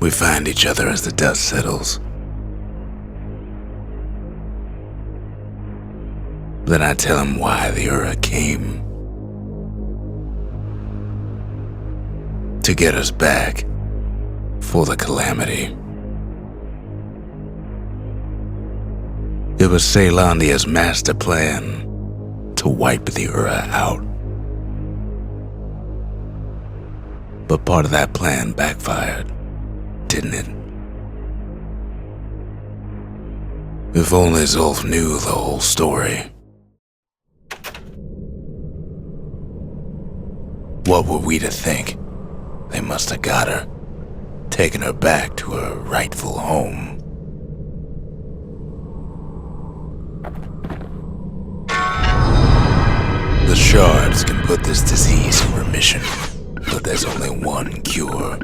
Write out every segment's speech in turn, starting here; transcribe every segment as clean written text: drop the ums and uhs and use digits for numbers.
We find each other as the dust settles. Then I tell him why the Ura came. To get us back for the calamity. It was Ceylandia's master plan to wipe the Ura out. But part of that plan backfired, didn't it? If only Zulf knew the whole story. What were we to think? They must have got her, taken her back to her rightful home. The shards can put this disease in remission, but there's only one cure.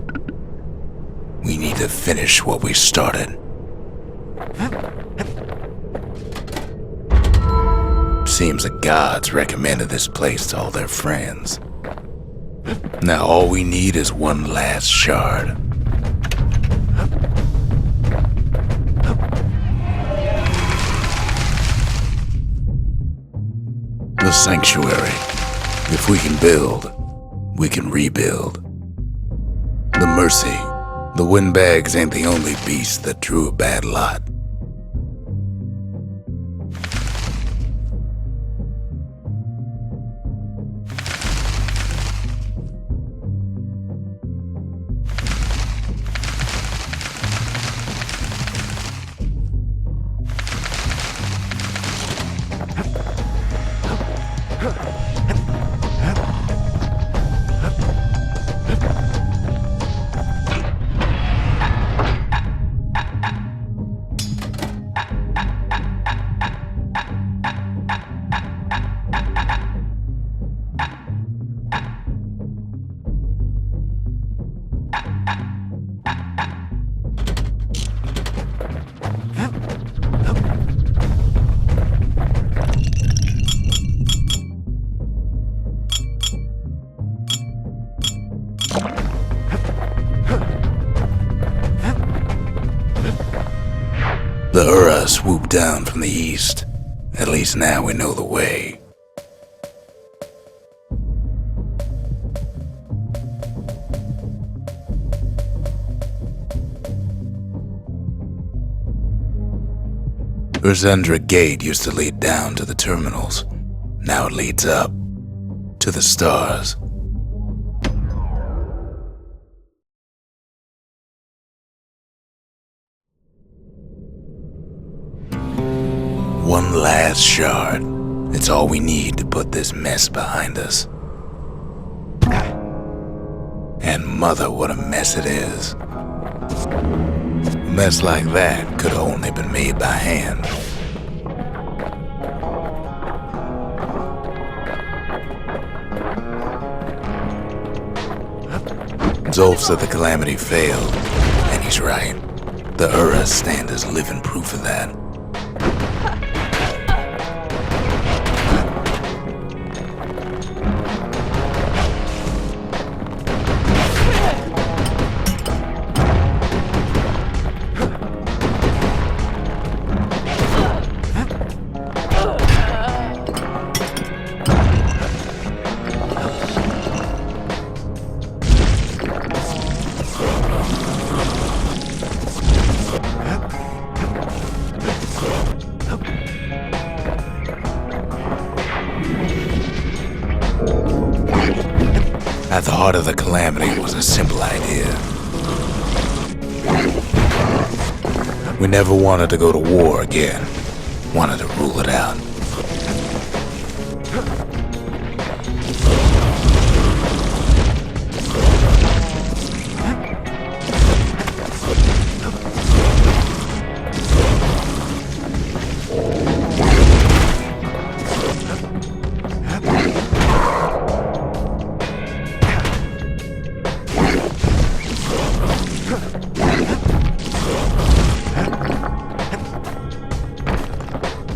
We need to finish what we started. Seems the gods recommended this place to all their friends. Now all we need is one last shard. The sanctuary. If we can build, we can rebuild. The mercy. The windbags ain't the only beast that drew a bad lot. The Ura swooped down from the east. At least now we know the way. Urzendra Gate used to lead down to the terminals. Now it leads up to the stars. One last shard. It's all we need to put this mess behind us. And mother, what a mess it is. A mess like that could have only been made by hand. Zulf said the calamity failed, and he's right. The Ura stand as living proof of that. At the heart of the calamity was a simple idea. We never wanted to go to war again. Wanted to rule it out.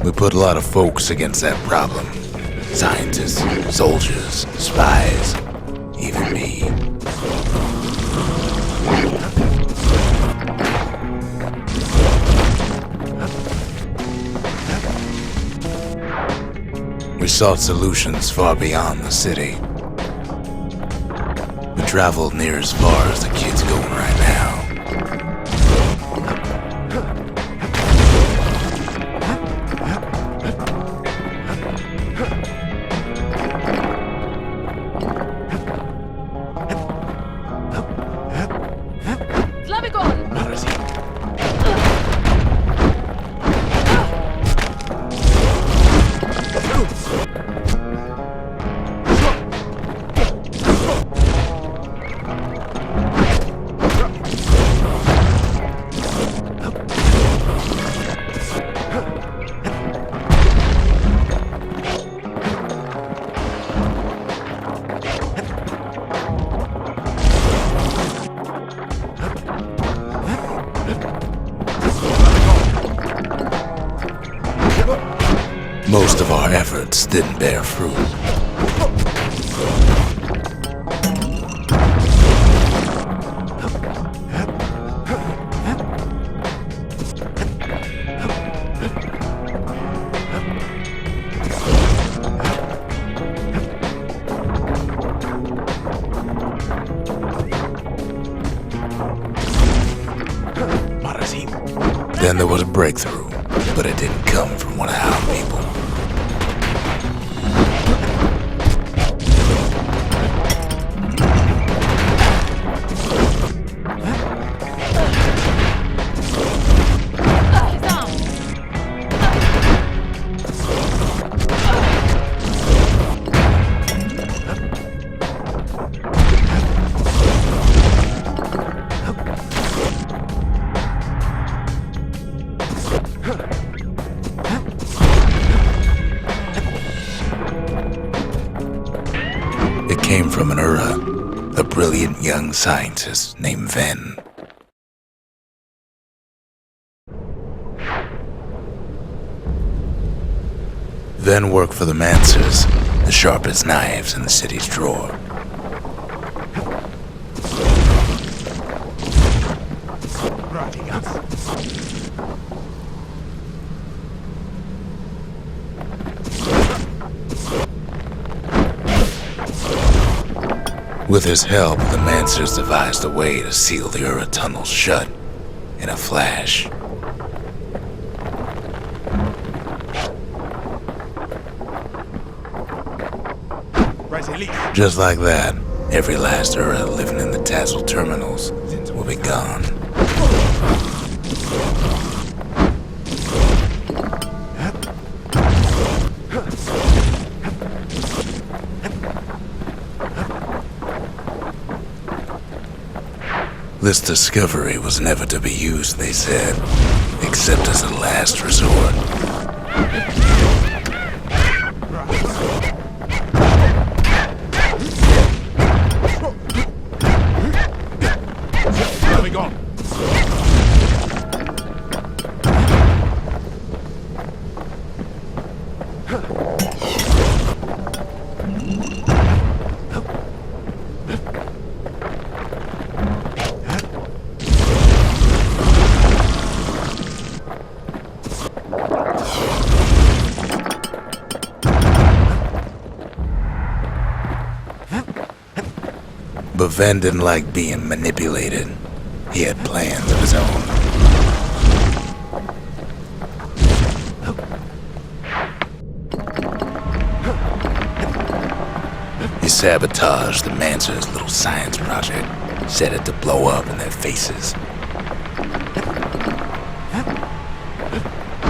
We put a lot of folks against that problem. Scientists, soldiers, spies, even me. sought solutions far beyond the city. We traveled near as far as the kid's going right now. Most of our efforts didn't bear fruit. Then there was a breakthrough, but it didn't come from one of our people. Came from an a brilliant young scientist named Ven. Ven worked for the Mancers, the sharpest knives in the city's drawer. With his help, the Mancers devised a way to seal the tunnels shut in a flash. Just like that, every last living in the Tassel terminals will be gone. This discovery was never to be used, they said, except as a last resort. Where are we going? But Ven didn't like being manipulated. He had plans of his own. He sabotaged the Mancer's little science project, set it to blow up in their faces.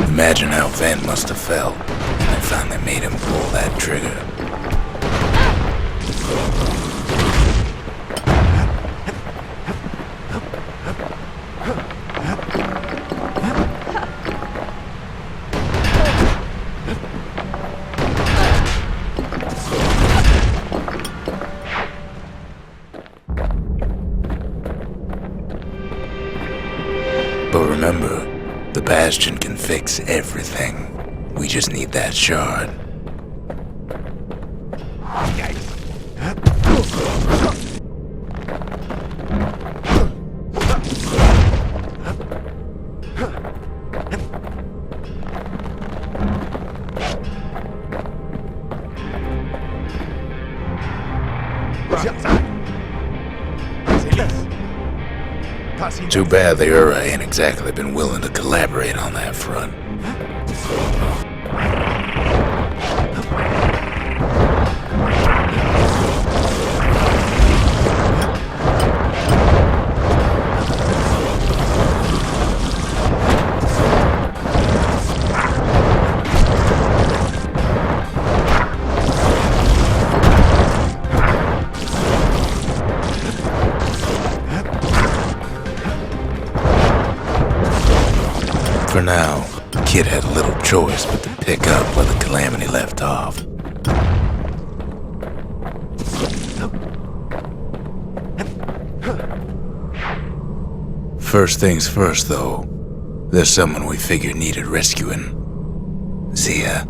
Imagine how Ven must have felt when they finally made him pull that trigger. But remember, the Bastion can fix everything. We just need that shard. Too bad the Ura ain't exactly been willing to collaborate on that front. For now, Kid had little choice but to pick up where the Calamity left off. First things first, though, there's someone we figured needed rescuing. Zia.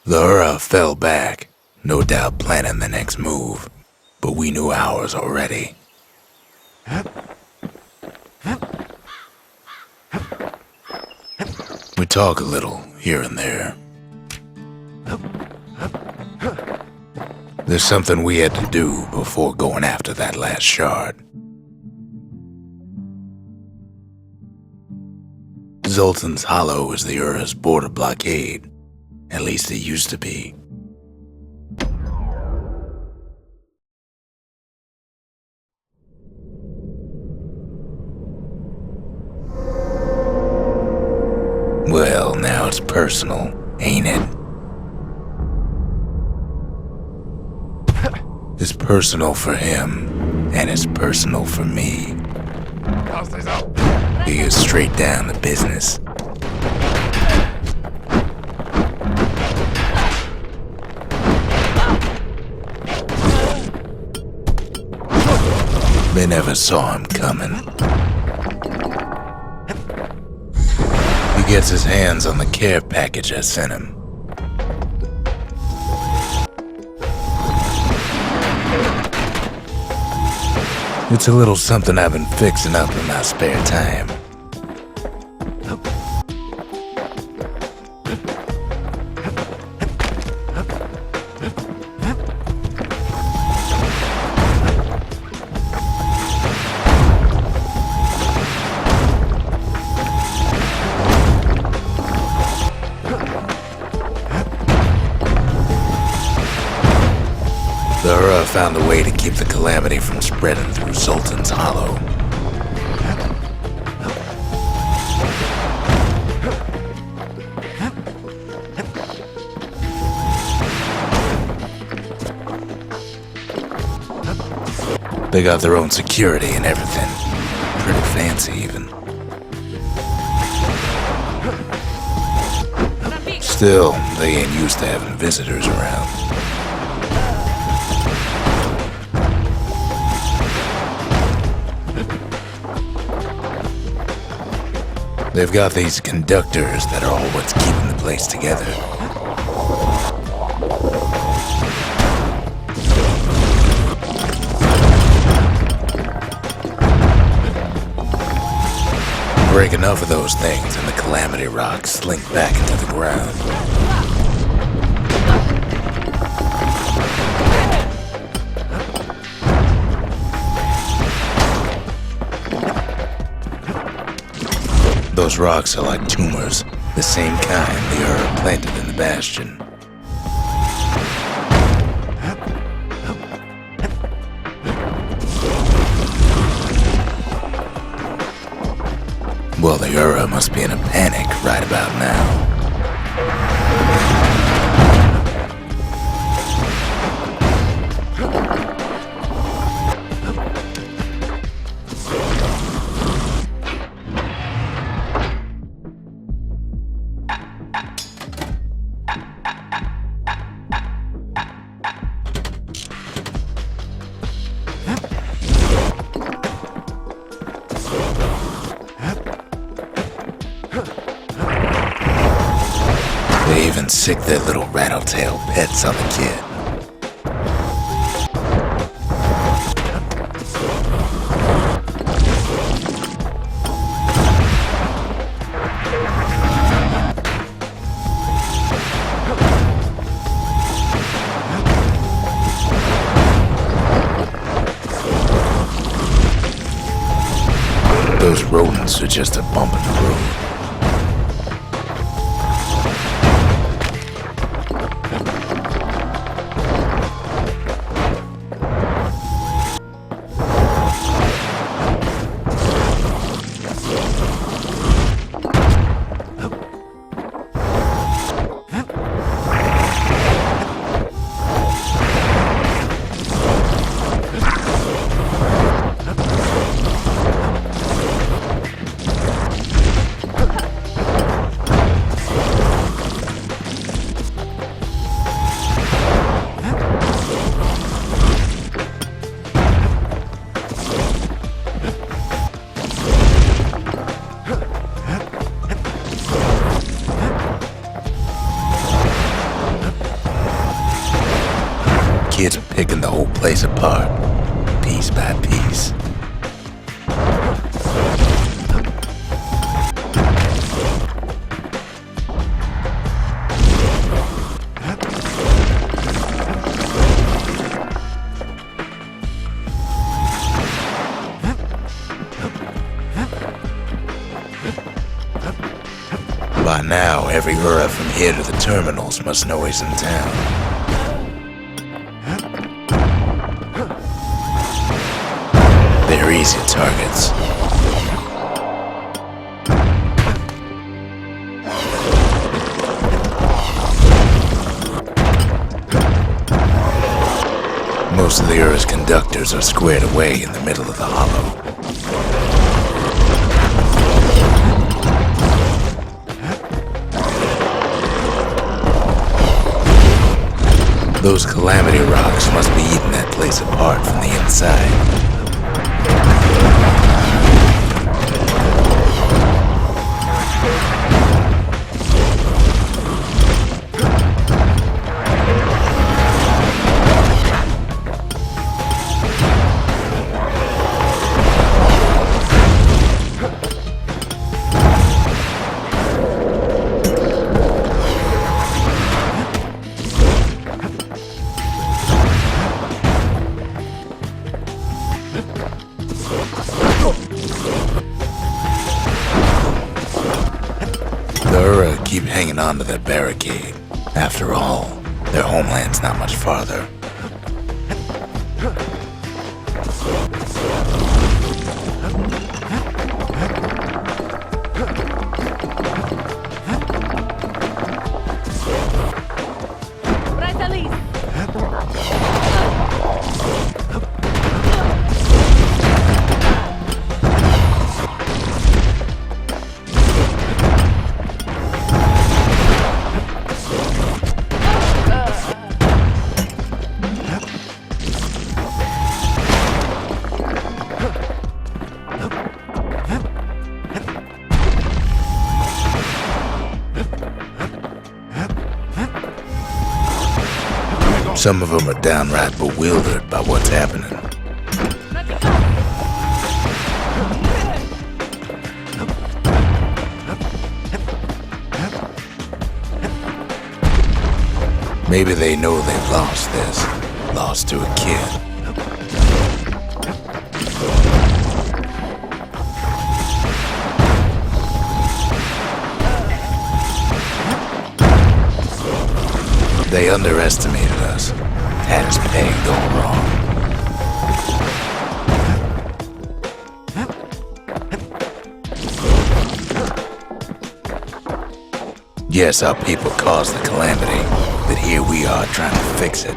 The Ura fell back, no doubt planning the next move, but we knew ours already. We talk a little here and there. There's something we had to do before going after that last shard. Zoltan's Hollow is the Ura's border blockade. At least it used to be. Well, now it's personal, ain't it? It's personal for him, and it's personal for me. He gets straight down to business. They never saw him coming. He gets his hands on the care package I sent him. It's a little something I've been fixing up in my spare time. The Ura found a way to keep the Calamity from spreading through Zoltan's Hollow. They got their own security and everything. Pretty fancy, even. Still, they ain't used to having visitors around. They've got these conductors that are all what's keeping the place together. Break enough of those things and the Calamity rocks slink back into the ground. Those rocks are like tumors, the same kind the Ura planted in the Bastion. Well, the Ura must be in a panic right about now. They even sick their little rattletail pets on the kid. Those rodents are just a bump in the road. Kids are picking the whole place apart, piece by piece. By now, every Ura from here to the terminals must know he's in town. They're easy targets. Most of the Ura's conductors are squared away in the middle of the hollow. Those calamity rocks must be eating that place apart from the inside. Keep hanging on to that barricade. After all, their homeland's not much farther. Some of them are downright bewildered by what's happening. Maybe they know they've lost this, lost to a kid. They underestimated us. Had us pegged all wrong. Yes, our people caused the calamity, but here we are trying to fix it.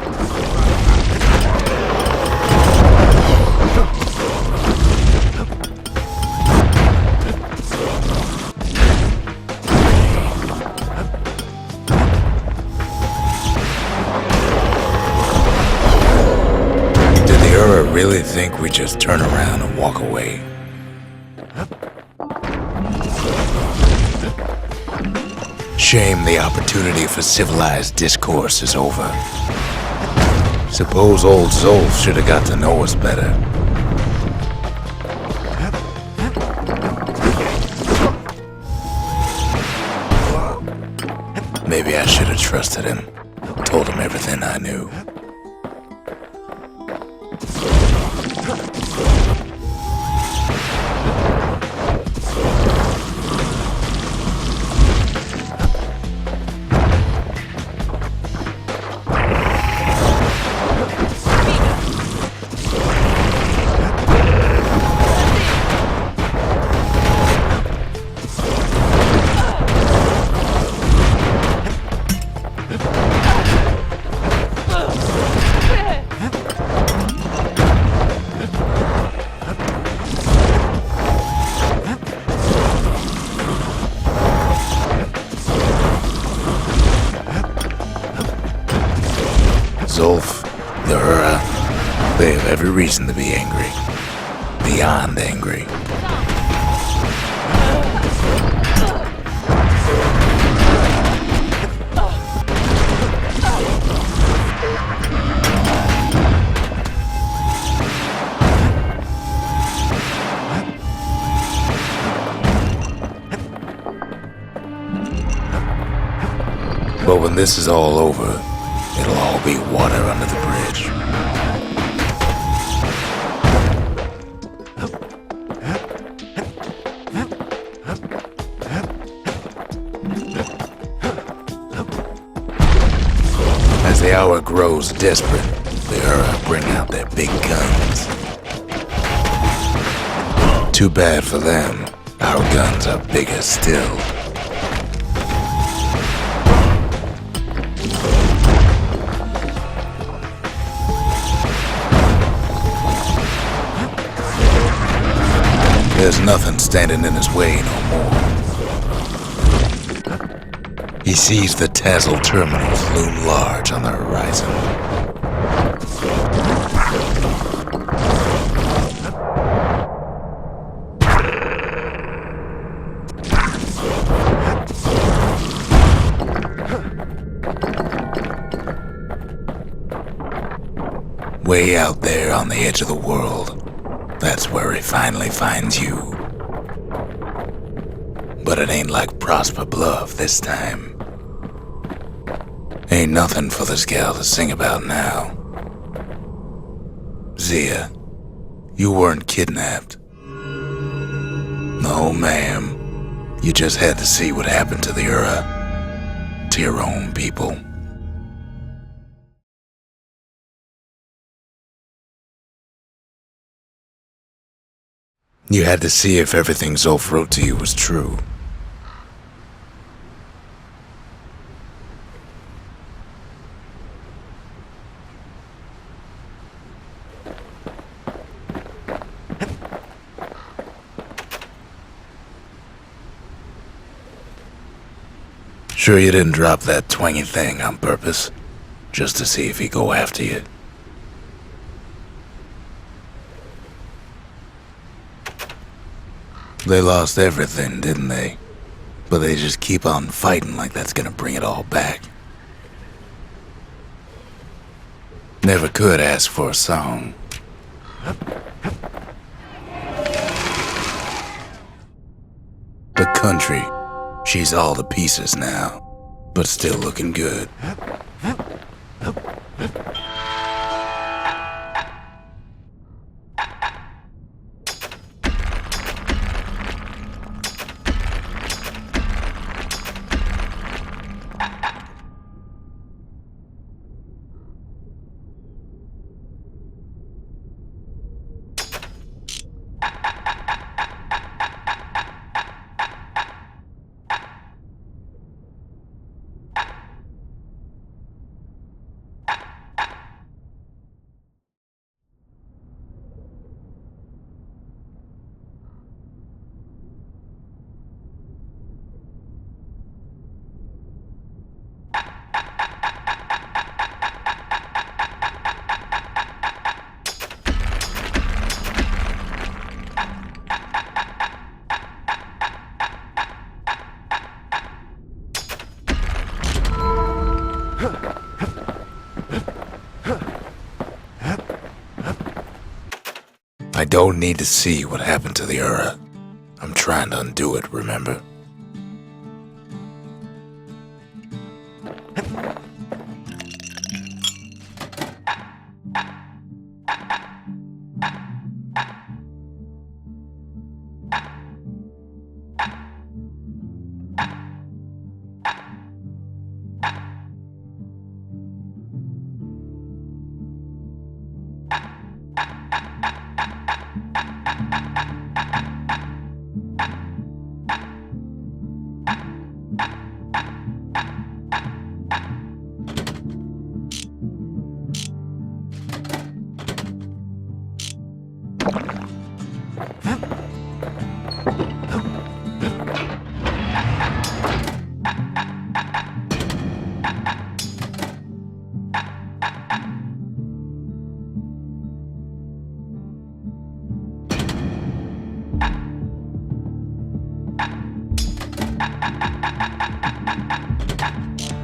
Really think we just turn around and walk away? Shame the opportunity for civilized discourse is over. Suppose old Zolf should have got to know us better. Maybe I should have trusted him, told him everything I knew. Zulf, the Ura, they have every reason to be angry. Beyond angry. But when this is all over, it'll all be water under the bridge. As the hour grows desperate, the Ura bring out their big guns. Too bad for them, our guns are bigger still. There's nothing standing in his way no more. He sees the Tassel terminals loom large on the horizon. Way out there on the edge of the world, that's where he finally finds you. But it ain't like Prosper Bluff this time. Ain't nothing for this gal to sing about now. Zia, you weren't kidnapped. No, ma'am. You just had to see what happened to the Ura, to your own people. You had to see if everything Zulf wrote to you was true. Sure you didn't drop that twangy thing on purpose, just to see if he'd go after you? They lost everything, didn't they? But they just keep on fighting like that's gonna bring it all back. Never could ask for a song. The country, she's all to pieces now, but still looking good. I don't need to see what happened to the Ura. I'm trying to undo it, remember?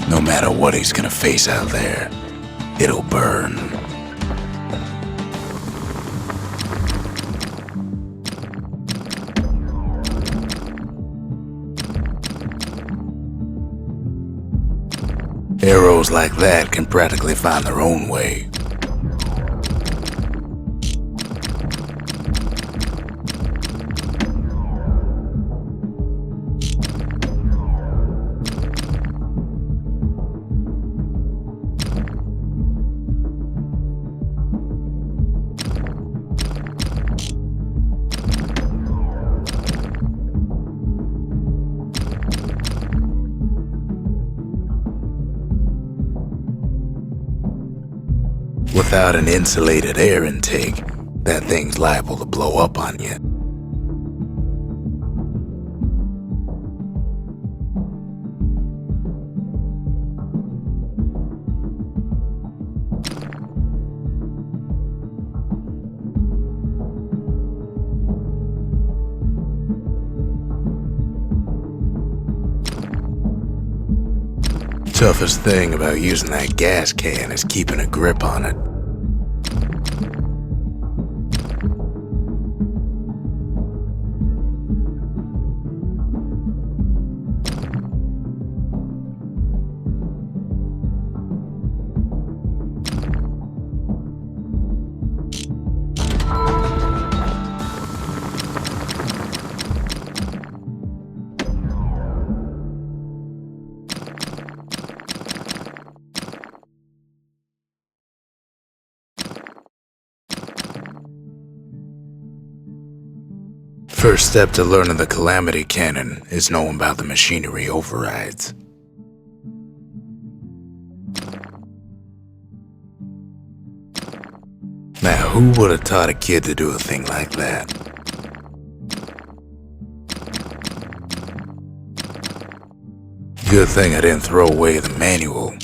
No matter what he's gonna face out there, it'll burn. Arrows like that can practically find their own way. Without an insulated air intake, that thing's liable to blow up on you. Toughest thing about using that gas can is keeping a grip on it. First step to learning the calamity cannon is knowing about the machinery overrides. Now, who would have taught a kid to do a thing like that? Good thing I didn't throw away the manual.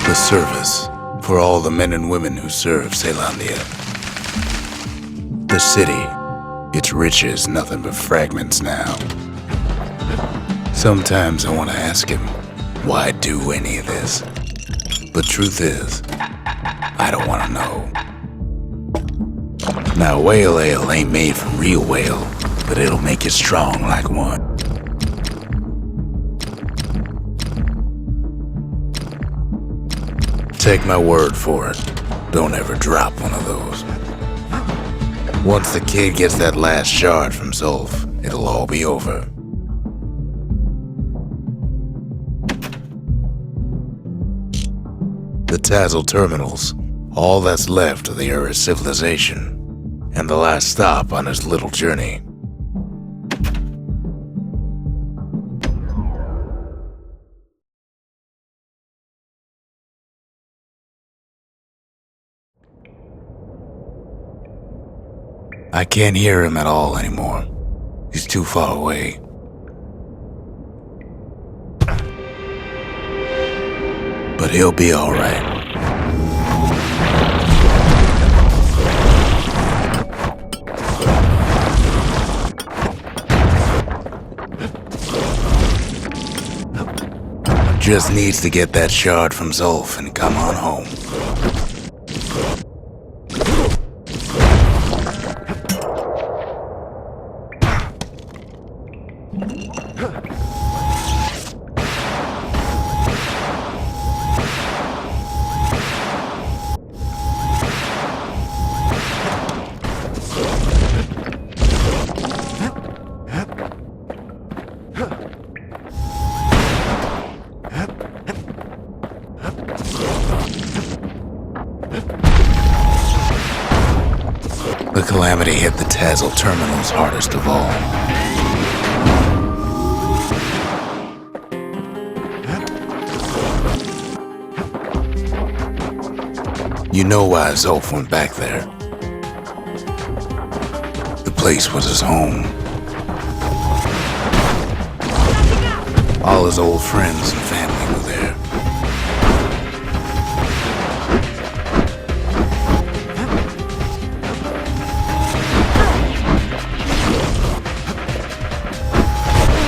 The service for all the men and women who serve Celandia. The city, its riches nothing but fragments now. Sometimes I want to ask him, why do any of this? But truth is, I don't want to know. Now, whale ale ain't made from real whale, but it'll make you strong like one. Take my word for it, don't ever drop one of those. Once the kid gets that last shard from Zulf, it'll all be over. The Tazzle terminals, all that's left of the Ura civilization, and the last stop on his little journey. I can't hear him at all anymore. He's too far away. But he'll be all right. Just needs to get that shard from Zulf and come on home. calamity hit the Tazzle terminals hardest of all. You know why Zolf went back there. The place was his home. All his old friends and family were there.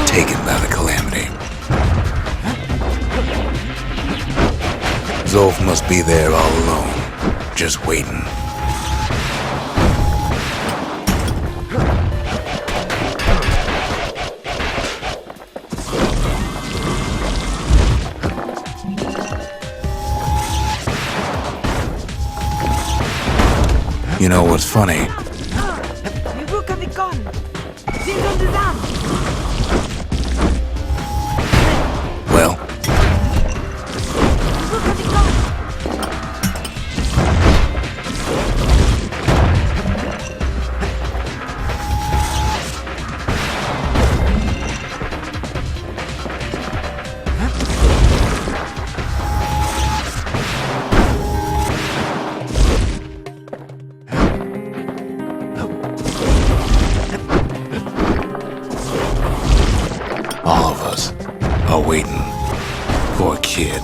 Taken by the calamity. Zolf must be there all alone, just waiting. You know what's funny? Well, all of us are waiting for a kid.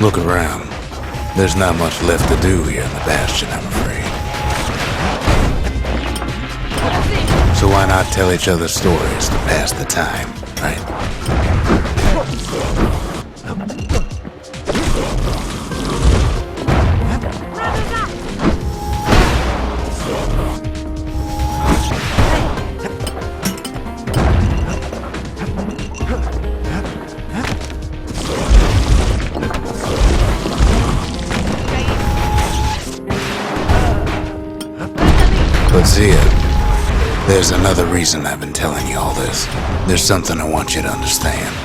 Look around. There's not much left to do here in the Bastion, I'm afraid. So why not tell each other stories to pass the time, right? But Zia, there's another reason I've been telling you all this. There's something I want you to understand.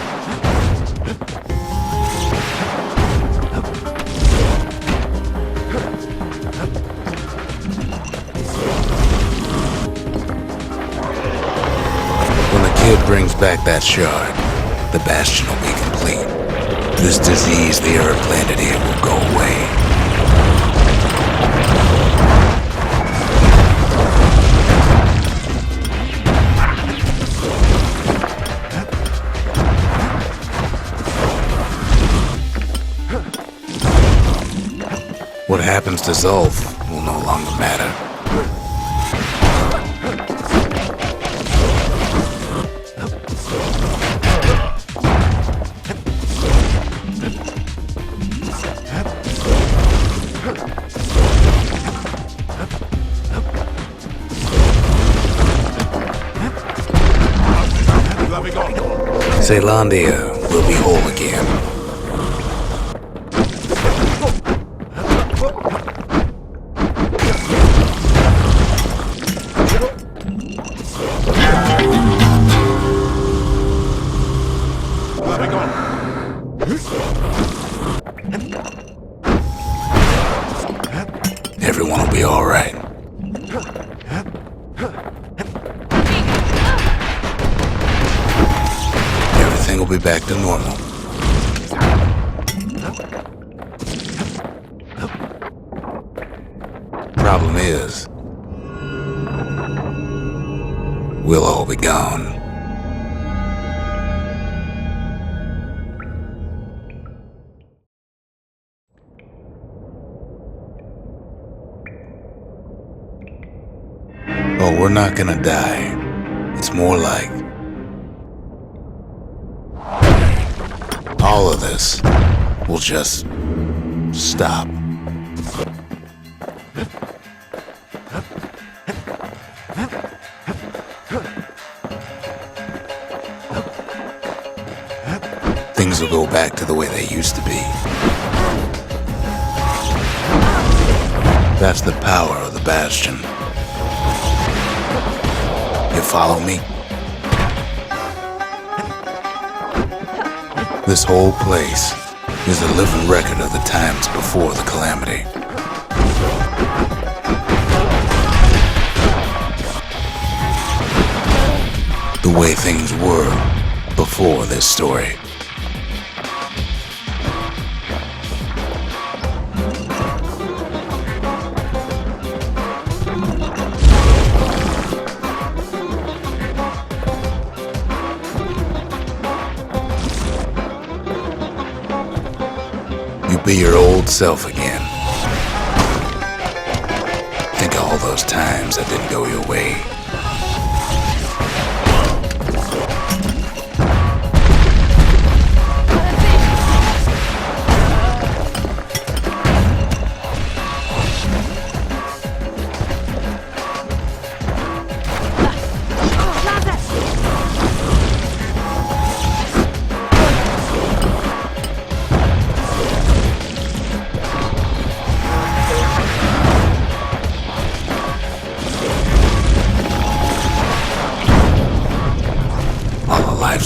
When the kid brings back that shard, the Bastion will be complete. This disease the Earth planted here will go away. What happens to Zolf will no longer matter. Zealandia will be whole again. Everyone will be all right. Everything will be back to normal. Problem is, we'll all be gone. Oh, we're not gonna die. It's more like all of this will just stop. Things will go back to the way they used to be. That's the power of the Bastion. You follow me? This whole place is a living record of the times before the calamity. The way things were before this story. Be your old self again. Think of all those times that didn't go your way.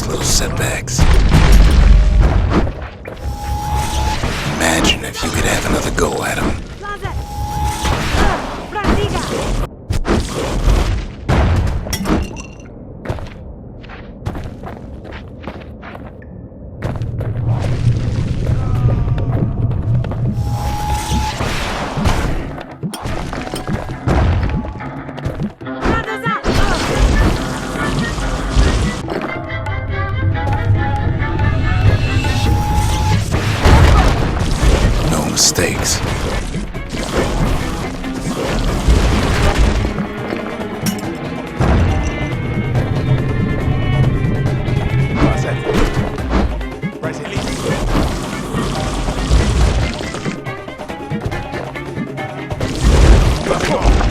Little setbacks. Imagine if you could have another go at them. Mistakes.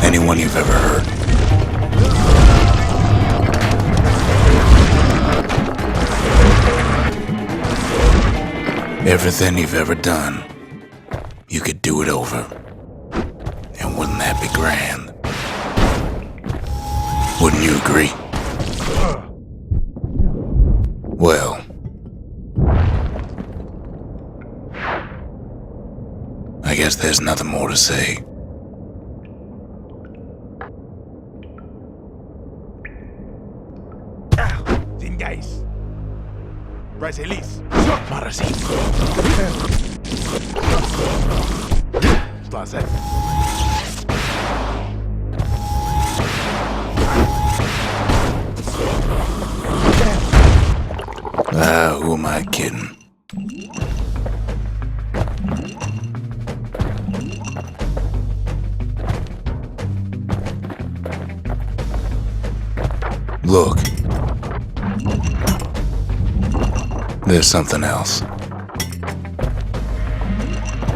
Anyone you've ever heard. Everything you've ever done. You could do it over. And wouldn't that be grand? Wouldn't you agree? Well, I guess there's nothing more to say. Guys. Brasilis. Who am I kidding? Look. There's something else.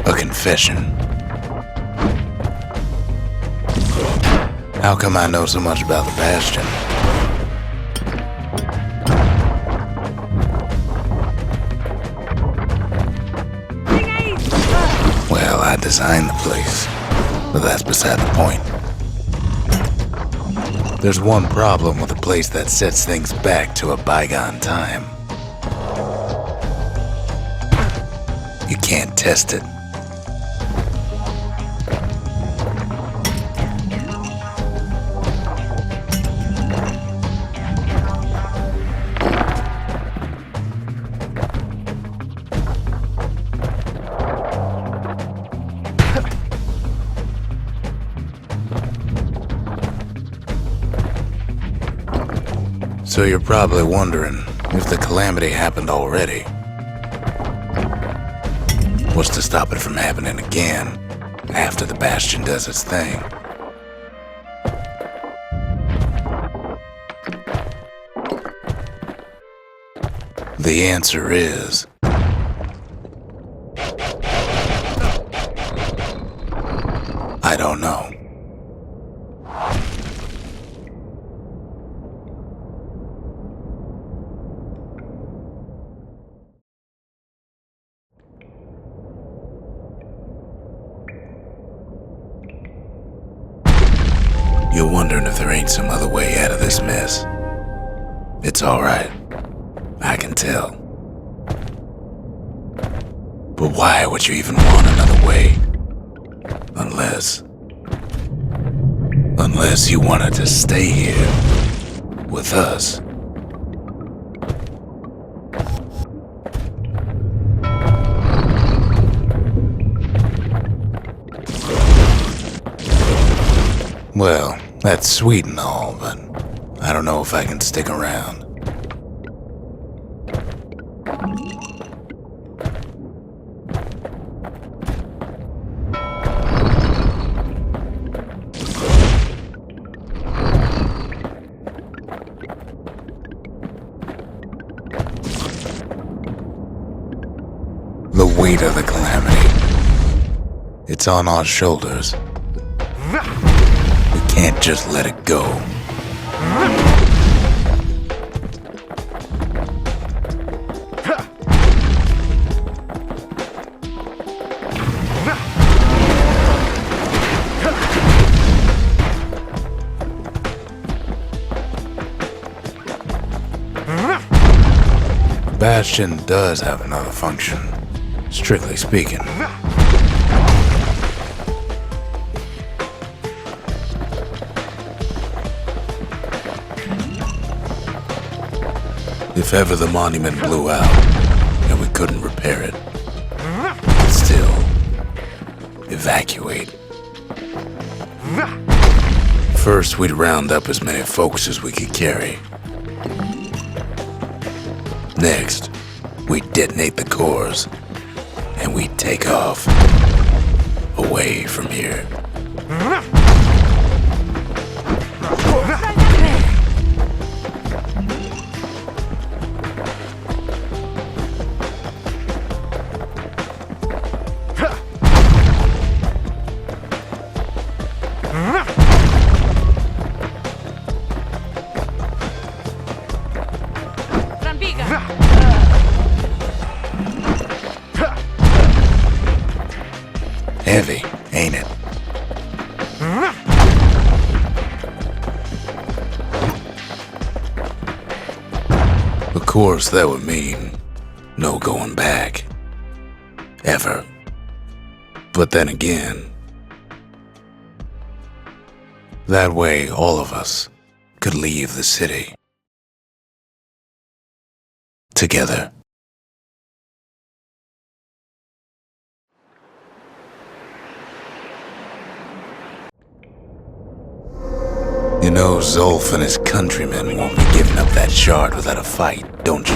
A confession. How come I know so much about the Bastion? Well, I designed the place, but that's beside the point. There's one problem with a place that sets things back to a bygone time. You can't test it. So you're probably wondering if the calamity happened already. What's to stop it from happening again after the Bastion does its thing? The answer is... I don't know. You're wondering if there ain't some other way out of this mess. It's alright. I can tell. But why would you even want another way? Unless you wanted to stay here with us. Well, that's sweet and all, but I don't know if I can stick around. The weight of the calamity. It's on our shoulders. We can't just let it go. Bastion does have another function, strictly speaking. If ever the monument blew out and we couldn't repair it, we'd still evacuate. First, we'd round up as many folks as we could carry. Next, we'd detonate the cores and we'd take off away from here. Heavy, ain't it? Of course, that would mean no going back. Ever. But then again, that way all of us could leave the city. Together. You know, Zolf and his countrymen won't be giving up that shard without a fight, don't you?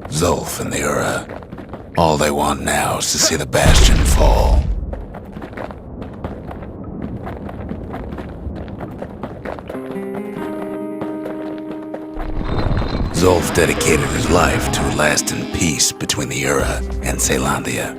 Zolf and the Ura. All they want now is to see the Bastion fall. Zolf dedicated his life to a lasting peace between the Ura and Zealandia.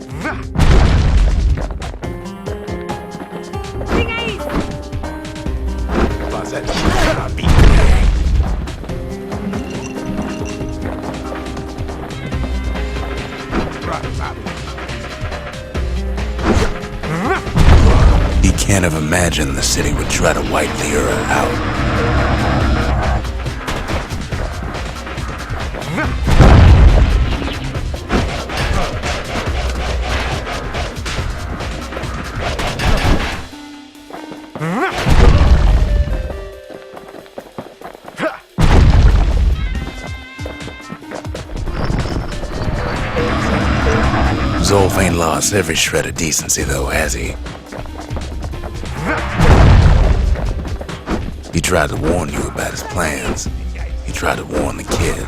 He can't have imagined the city would try to wipe the Ura out. Zolf ain't lost every shred of decency though, has he? He tried to warn you about his plans. He tried to warn the kid.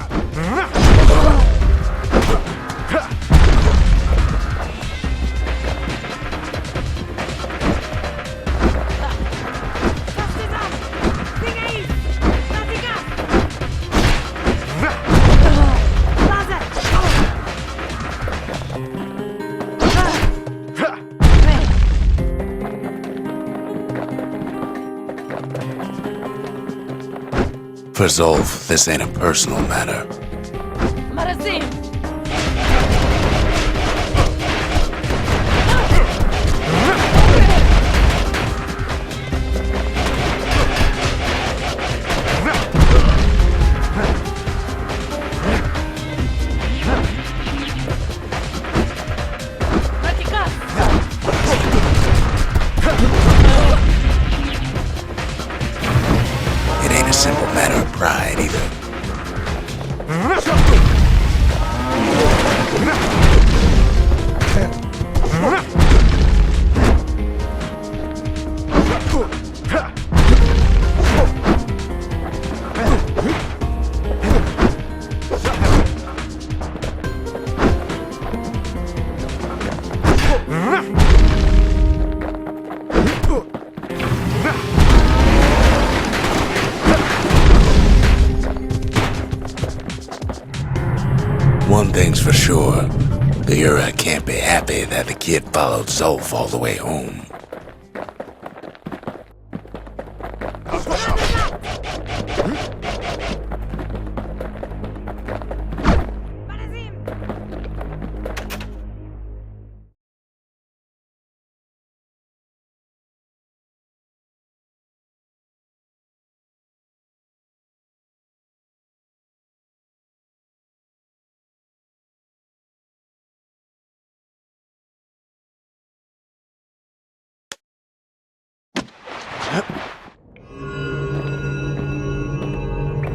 For Zolf, this ain't a personal matter. It ain't a simple matter of pride either. One thing's for sure, the Ura can't be happy that the kid followed Zolf all the way home.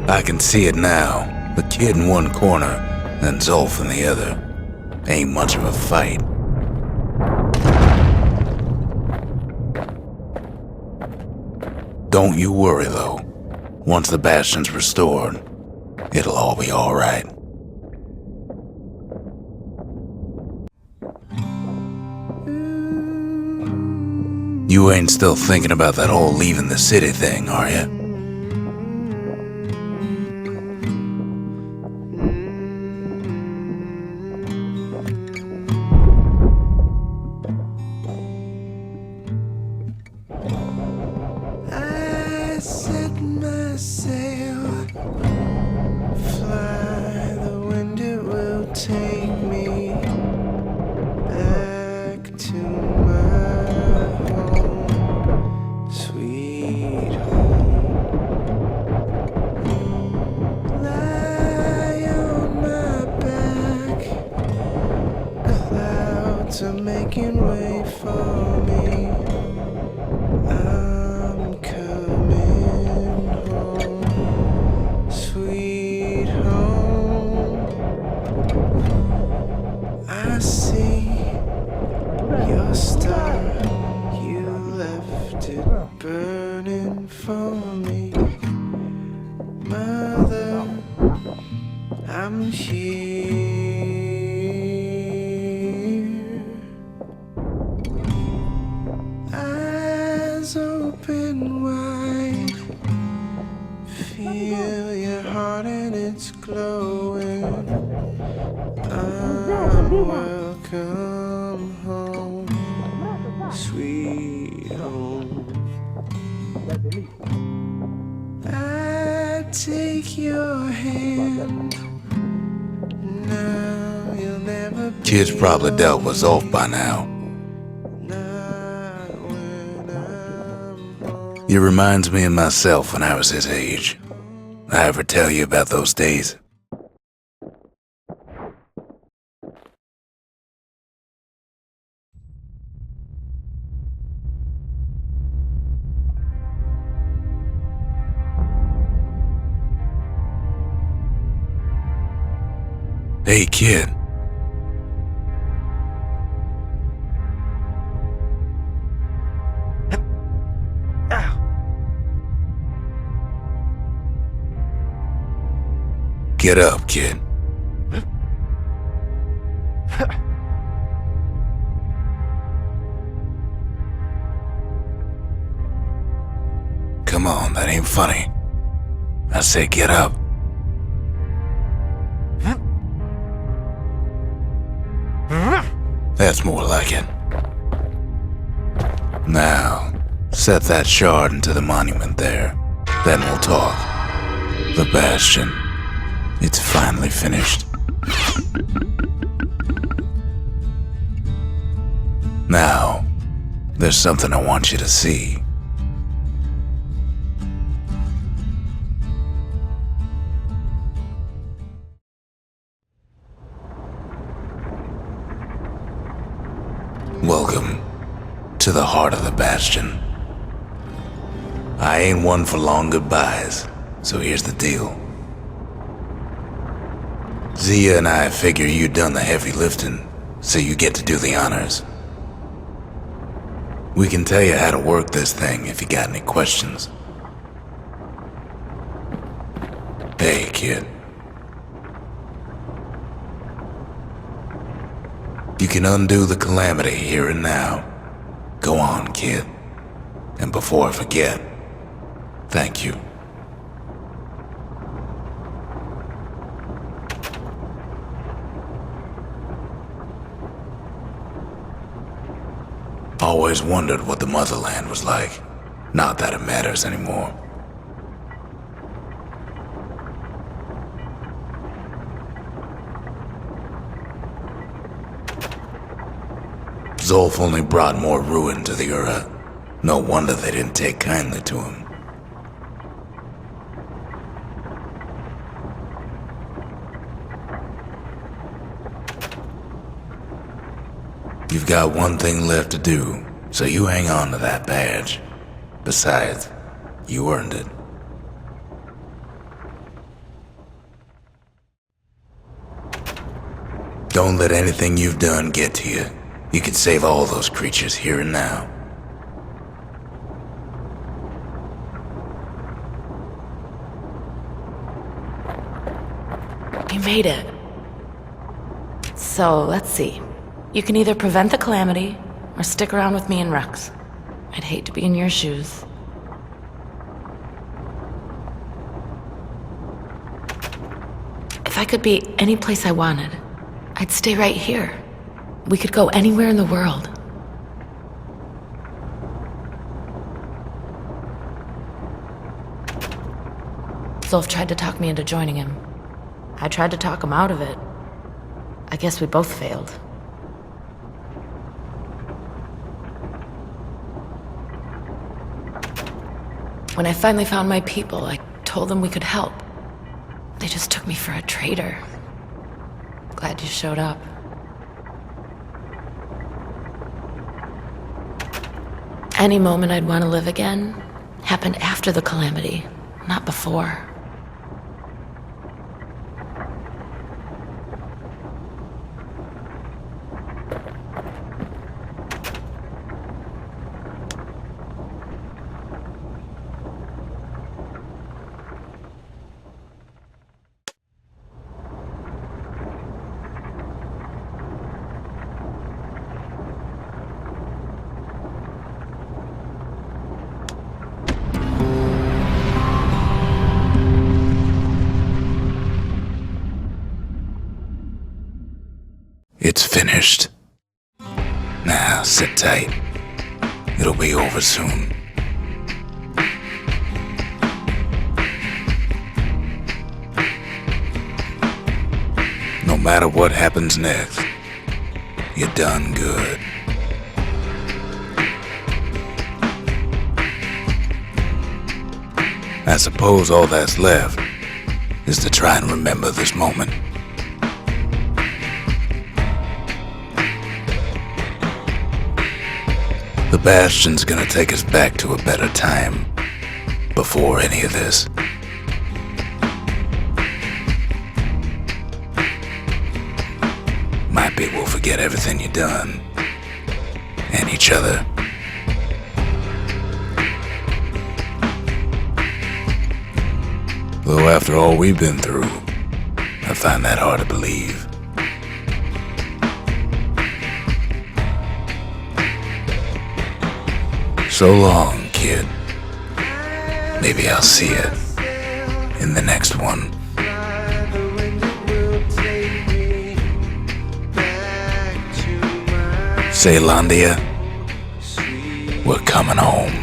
I can see it now. The kid in one corner, and Zolf in the other. Ain't much of a fight. Don't you worry, though. Once the Bastion's restored, it'll all be alright. You ain't still thinking about that whole leaving the city thing, are you? Making way for me. I'm coming home, sweet home. I see your star, you left it burning for me. Mother, I'm here. Open wide, feel your heart and it's glowing. I'm welcome home, sweet home. I take your hand, now you'll never be. Kid's probably dealt with Zolf by now. It reminds me of myself when I was his age. I ever tell you about those days? Hey, kid. Get up, kid. Come on, that ain't funny. I said get up. That's more like it. Now, set that shard into the monument there. Then we'll talk. The Bastion. It's finally finished. Now, there's something I want you to see. Welcome to the heart of the Bastion. I ain't one for long goodbyes, so here's the deal. Zia and I figure you done the heavy lifting, so you get to do the honors. We can tell you how to work this thing if you got any questions. Hey, kid. You can undo the calamity here and now. Go on, kid. And before I forget, thank you. Always wondered what the motherland was like. Not that it matters anymore. Zolf only brought more ruin to the Ura. No wonder they didn't take kindly to him. You've got one thing left to do, so you hang on to that badge. Besides, you earned it. Don't let anything you've done get to you. You can save all those creatures here and now. You made it. So, let's see. You can either prevent the calamity, or stick around with me and Rex. I'd hate to be in your shoes. If I could be any place I wanted, I'd stay right here. We could go anywhere in the world. Zolf tried to talk me into joining him. I tried to talk him out of it. I guess we both failed. When I finally found my people, I told them we could help. They just took me for a traitor. Glad you showed up. Any moment I'd want to live again happened after the calamity, not before. It's finished. Now, sit tight. It'll be over soon. No matter what happens next, you done good. I suppose all that's left is to try and remember this moment. The Bastion's gonna take us back to a better time, before any of this. Might be we'll forget everything you've done, and each other. Though after all we've been through, find that hard to believe. So long, kid. Maybe I'll see you in the next one. Zealandia, we're coming home.